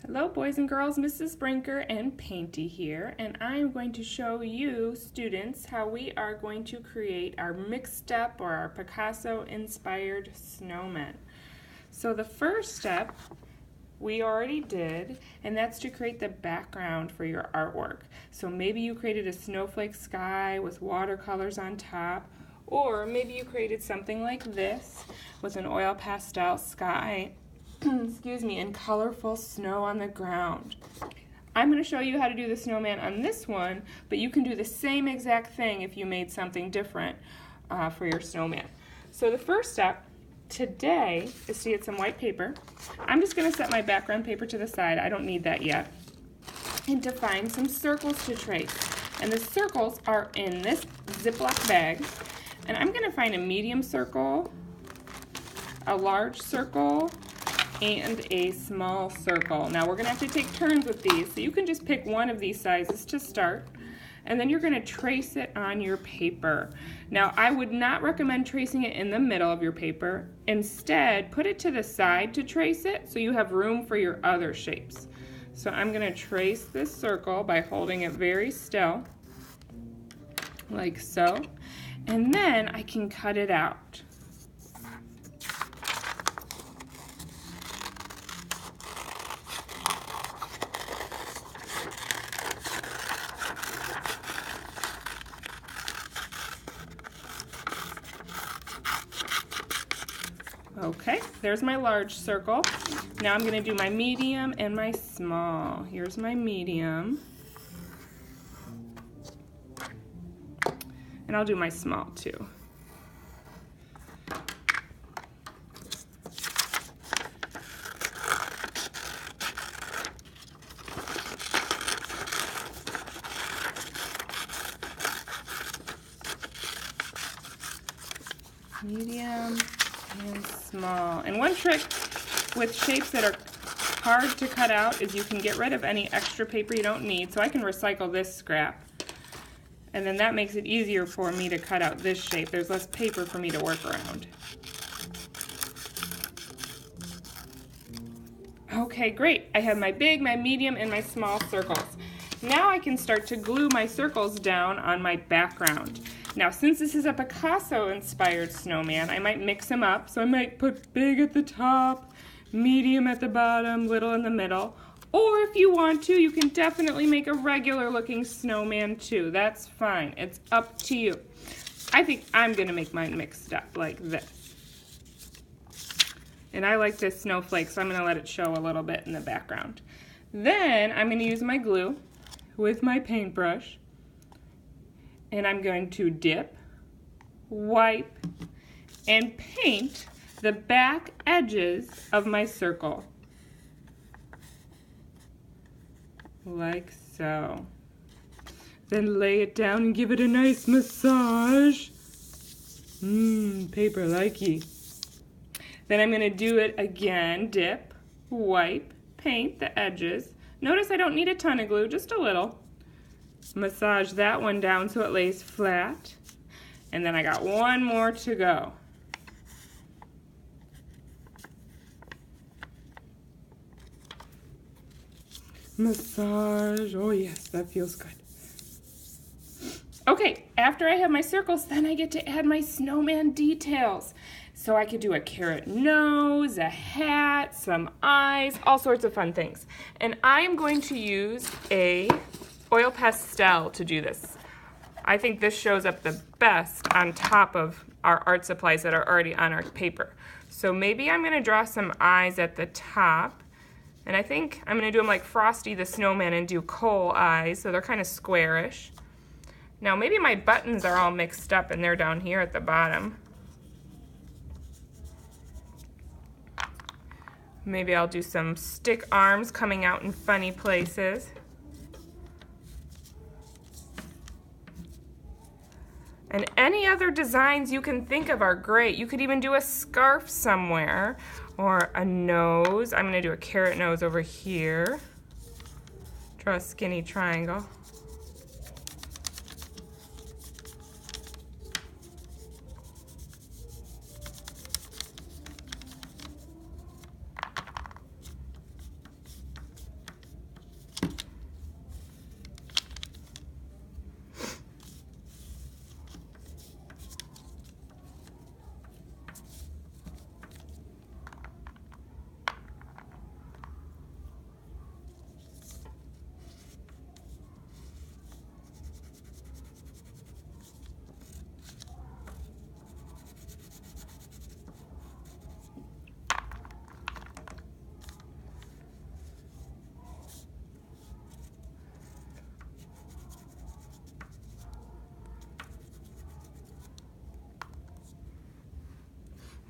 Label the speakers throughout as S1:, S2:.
S1: Hello boys and girls, Mrs. Brinker and Painty here, and I'm going to show you students how we are going to create our mixed up or our Picasso inspired snowman. So the first step we already did, and that's to create the background for your artwork. So maybe you created a snowflake sky with watercolors on top, or maybe you created something like this with an oil pastel sky excuse me, and colorful snow on the ground. I'm going to show you how to do the snowman on this one, but you can do the same exact thing if you made something different for your snowman. So the first step today is to get some white paper. I'm just going to set my background paper to the side. I don't need that yet. And to find some circles to trace. And the circles are in this Ziploc bag. And I'm going to find a medium circle, a large circle, and a small circle. Now we're going to have to take turns with these, so you can just pick one of these sizes to start, and then you're going to trace it on your paper. Now I would not recommend tracing it in the middle of your paper. Instead, put it to the side to trace it so you have room for your other shapes. So I'm going to trace this circle by holding it very still, like so, and then I can cut it out. Okay, there's my large circle. Now I'm going to do my medium and my small. Here's my medium. And I'll do my small too. Medium and small. And one trick with shapes that are hard to cut out is you can get rid of any extra paper you don't need. So I can recycle this scrap. And then that makes it easier for me to cut out this shape. There's less paper for me to work around. Okay, great. I have my big, my medium, and my small circles. Now I can start to glue my circles down on my background. Now, since this is a Picasso-inspired snowman, I might mix them up. So I might put big at the top, medium at the bottom, little in the middle. Or if you want to, you can definitely make a regular-looking snowman too. That's fine. It's up to you. I think I'm going to make mine mixed up like this. And I like this snowflake, so I'm going to let it show a little bit in the background. Then I'm going to use my glue with my paintbrush. And I'm going to dip, wipe, and paint the back edges of my circle. Like so. Then lay it down and give it a nice massage. Paper likey. Then I'm going to do it again. Dip, wipe, paint the edges. Notice I don't need a ton of glue, just a little. Massage that one down so it lays flat. And then I got one more to go. Massage. Oh yes, that feels good. Okay, after I have my circles, then I get to add my snowman details. So I could do a carrot nose, a hat, some eyes, all sorts of fun things. And I am going to use a oil pastel to do this. I think this shows up the best on top of our art supplies that are already on our paper. So maybe I'm going to draw some eyes at the top. And I think I'm going to do them like Frosty the Snowman and do coal eyes, so they're kind of squarish. Now maybe my buttons are all mixed up and they're down here at the bottom. Maybe I'll do some stick arms coming out in funny places. And any other designs you can think of are great. You could even do a scarf somewhere or a nose. I'm going to do a carrot nose over here. Draw a skinny triangle.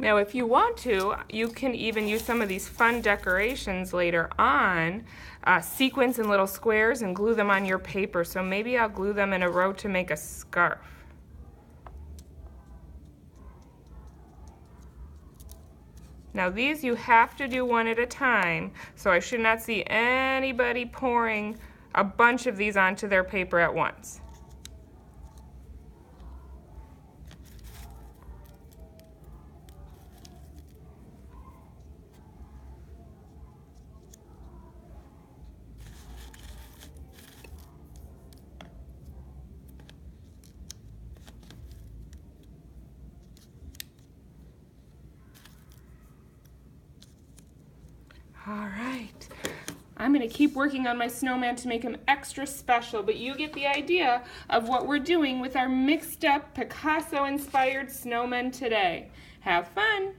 S1: Now, if you want to, you can even use some of these fun decorations later on, sequins in little squares and glue them on your paper. So maybe I'll glue them in a row to make a scarf. Now these you have to do one at a time, so I should not see anybody pouring a bunch of these onto their paper at once. All right. I'm going to keep working on my snowman to make him extra special, but you get the idea of what we're doing with our mixed up Picasso-inspired snowman today. Have fun!